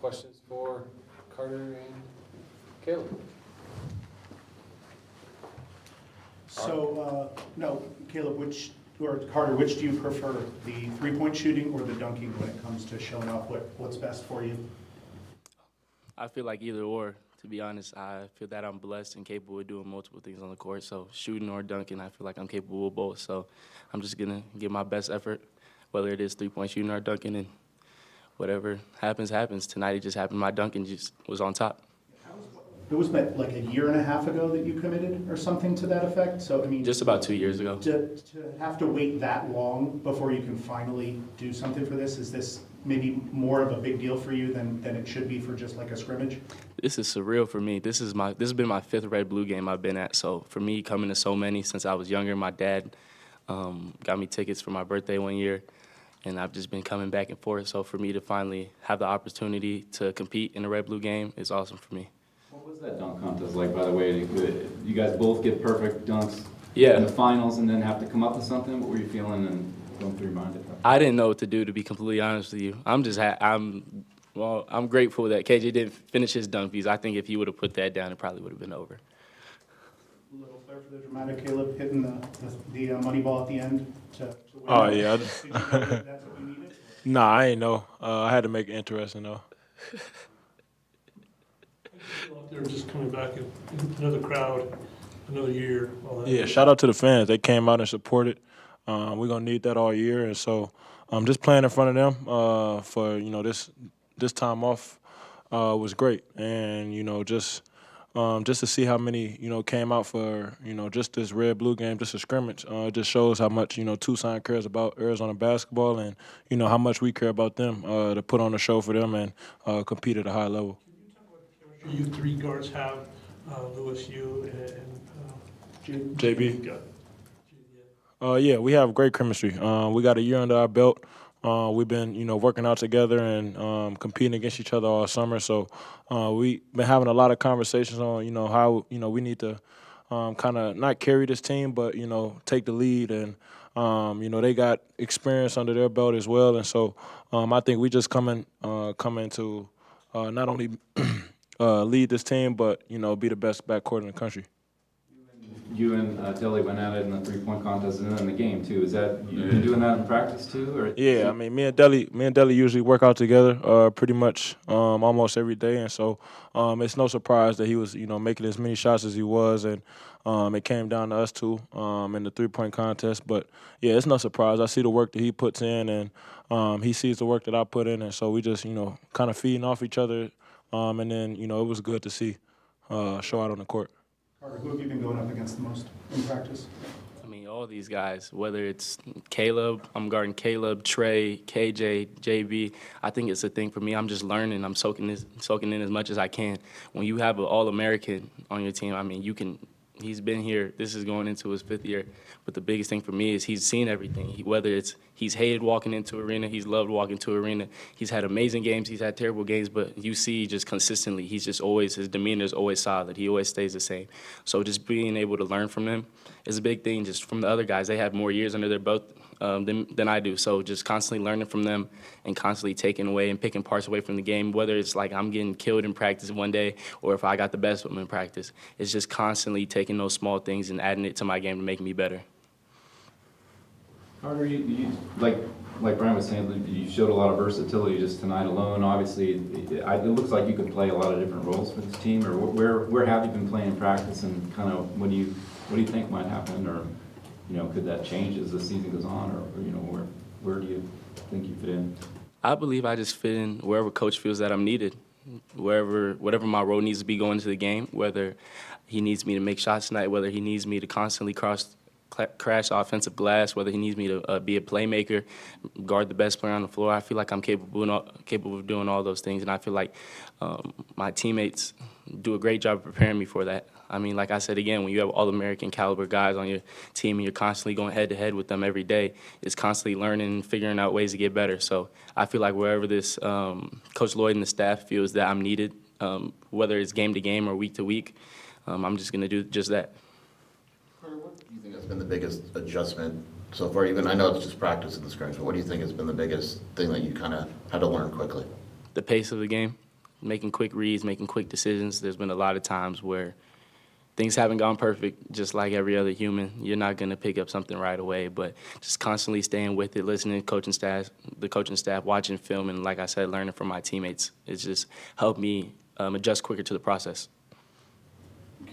questions for Carter and Caleb? So, no, Caleb, or Carter, which do you prefer, the three-point shooting or the dunking when it comes to showing off what's best for you? I feel like either or, to be honest. I feel that I'm blessed and capable of doing multiple things on the court. So shooting or dunking, I feel like I'm capable of both. So I'm just going to give my best effort, whether it is three-point shooting or dunking, and whatever happens, happens. Tonight it just happened. My dunking just was on top. It was like a year and a half ago that you committed or something to that effect? So, I mean, Just about 2 years ago. to have to wait that long before you can finally do something for this, is this maybe more of a big deal for you than it should be for just like a scrimmage? This is surreal for me. This has been my fifth Red Blue game I've been at. So for me, coming to so many since I was younger, my dad got me tickets for my birthday one year, and I've just been coming back and forth. So for me to finally have the opportunity to compete in a Red Blue game is awesome for me. What was that dunk contest like, by the way? You guys both get perfect dunks Yeah. in the finals and then have to come up with something? What were you feeling and going through your mind at that? I didn't know what to do, to be completely honest with you. I'm grateful that KJ didn't finish his dunk piece. I think if he would have put that down, it probably would have been over. A little flair for the dramatic, Caleb, hitting the money ball at the end to win. Oh, yeah. Did you know that that's what you needed? Nah, I ain't know. I had to make it interesting, though. They're just coming back in another crowd, another year, all that. Yeah, shout out to the fans. They came out and supported. We're going to need that all year. And so just playing in front of them for, this time off was great. And, just to see how many, came out for, just this red-blue game, just a scrimmage, it just shows how much, Tucson cares about Arizona basketball and, how much we care about them to put on a show for them and compete at a high level. You three guards have, Lewis, you, and JB? Got- Yeah, we have great chemistry. We got a year under our belt. We've been, working out together and competing against each other all summer. So we've been having a lot of conversations on, how, we need to kind of not carry this team, but, take the lead. And, they got experience under their belt as well. And so I think we just come to not only lead this team, but, be the best backcourt in the country. You and Deli went at it in the three-point contest and then in the game, too. Is that, you've been doing that in practice, too? Or? Yeah, I mean, me and Deli usually work out together pretty much almost every day. And so it's no surprise that he was, making as many shots as he was. And it came down to us two in the three-point contest. But, yeah, it's no surprise. I see the work that he puts in, and he sees the work that I put in. And so we just, kind of feeding off each other. And then, it was good to see show out on the court. Carter, who have you been going up against the most in practice? I mean, all these guys, whether it's Caleb, I'm guarding Caleb, Trey, KJ, JB. I think it's a thing for me. I'm just learning. I'm soaking in as much as I can. When you have an All-American on your team, I mean, he's been here. This is going into his fifth year. But the biggest thing for me is he's seen everything. Whether it's he's hated walking into arena, he's loved walking to arena. He's had amazing games, he's had terrible games, but you see just consistently, he's just always, his demeanor is always solid. He always stays the same. So just being able to learn from him is a big thing. Just from the other guys, they have more years under their belt than I do. So just constantly learning from them and constantly taking away and picking parts away from the game, whether it's like I'm getting killed in practice one day or if I got the best of them in practice. It's just constantly taking those small things and adding it to my game to make me better. Carter, you like Brian was saying, you showed a lot of versatility just tonight alone. Obviously, it looks like you can play a lot of different roles for this team. Or where have you been playing in practice, and kind of what do you think might happen, or could that change as the season goes on, or where do you think you fit in? I believe I just fit in wherever coach feels that I'm needed, whatever my role needs to be going into the game, whether he needs me to make shots tonight, whether he needs me to constantly crash offensive glass, whether he needs me to be a playmaker, guard the best player on the floor. I feel like I'm capable of doing all those things, and I feel like my teammates do a great job of preparing me for that. I mean, like I said again, when you have All-American caliber guys on your team and you're constantly going head-to-head with them every day, it's constantly learning and figuring out ways to get better. So I feel like wherever this Coach Lloyd and the staff feels that I'm needed, whether it's game to game or week to week, I'm just going to do just that. Carter, what do you think has been the biggest adjustment so far? Even I know it's just practice in the scrimmage, but what do you think has been the biggest thing that you kind of had to learn quickly? The pace of the game. making quick reads, making quick decisions. There's been a lot of times where things haven't gone perfect, just like every other human. You're not going to pick up something right away, but just constantly staying with it, listening to the coaching staff, watching film, and like I said, learning from my teammates. It's just helped me adjust quicker to the process.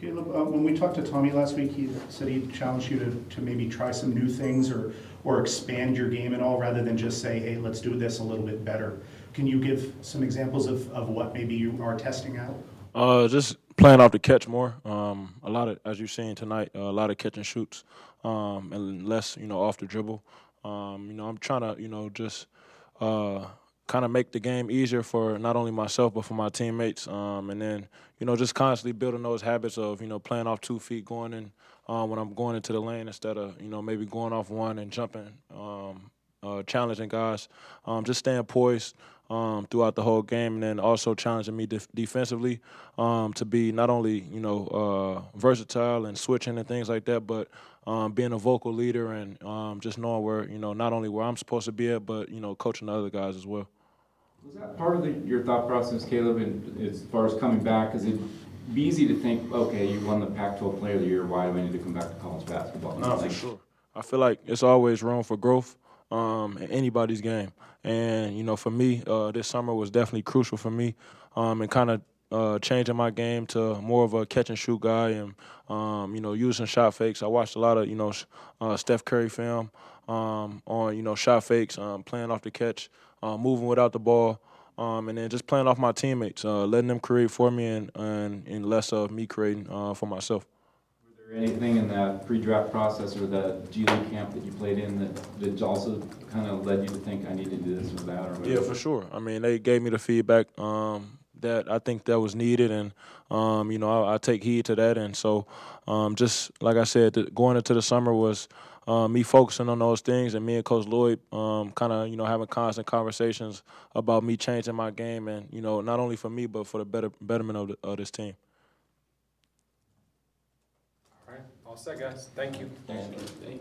Caleb, when we talked to Tommy last week, he said he challenged you to maybe try some new things or expand your game at all, rather than just say, hey, let's do this a little bit better. Can you give some examples of what maybe you are testing out? Just playing off the catch more. A lot of, as you've seen tonight, a lot of catch and shoots, and less, off the dribble. I'm trying to, just kind of make the game easier for not only myself but for my teammates. And then, just constantly building those habits of, playing off 2 feet, going in when I'm going into the lane instead of, maybe going off one and jumping, challenging guys. Just staying poised throughout the whole game, and then also challenging me defensively to be not only versatile and switching and things like that, but being a vocal leader and just knowing where not only where I'm supposed to be at, but coaching the other guys as well. Was that part of your thought process, Caleb, as far as coming back? Because it'd be easy to think, okay, you won the Pac-12 Player of the Year, why do I need to come back to college basketball? No, for sure. I feel like it's always room for growth in anybody's game. And, for me, this summer was definitely crucial for me and kind of changing my game to more of a catch-and-shoot guy and, using shot fakes. I watched a lot of, Steph Curry film on, shot fakes, playing off the catch, moving without the ball, and then just playing off my teammates, letting them create for me and less of me creating for myself. Was there anything in that pre-draft process or the G League camp that you played in that also kind of led you to think I need to do this or that? Or whatever? Yeah, for sure. I mean, they gave me the feedback that I think that was needed, and I take heed to that. And so, just like I said, going into the summer was me focusing on those things, and me and Coach Lloyd kind of having constant conversations about me changing my game, and not only for me but for the betterment of this team. All right, all set, guys. Thank you. Thank you.